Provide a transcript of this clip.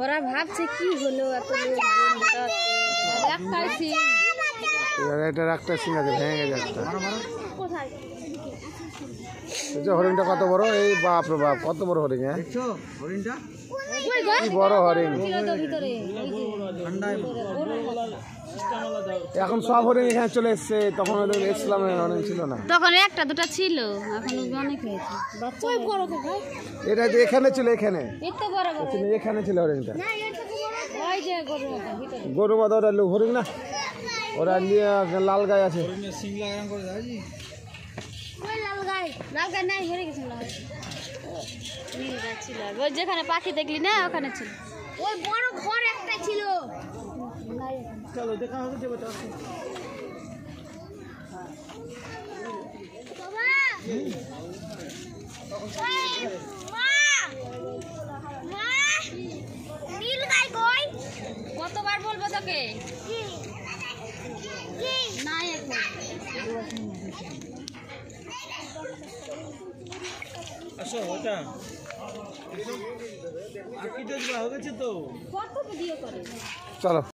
ওরা ভাবছে কি হলো এত একটা সিং আছে ভেঙে যাচ্ছে। হরিণটা কত বড়, এই বাপ রে বাপ কত বড় হরিণ। হ্যাঁ কি বড় হরিণ। এখন সব হরিণ এখানে চলে এসছে, তখন এসছিলাম হরিণ ছিল না, তখন একটা দুটা ছিল, এখন অনেক হয়েছে। এটা যে এখানে ছিল, এখানে এখানে ছিল হরিণটা। গরু মাথা ওটা হরিণ না, ওরা লাল গায়ে আছে। যেখানে পাখি দেখলি না ওখানে ছিল, ওই বড় ঘর একটা ছিল। চলো দেখা হবে। কতবার বলবো তোকে না আসো ওটা আর কি দেখবা হয়ে গেছে তো চলো।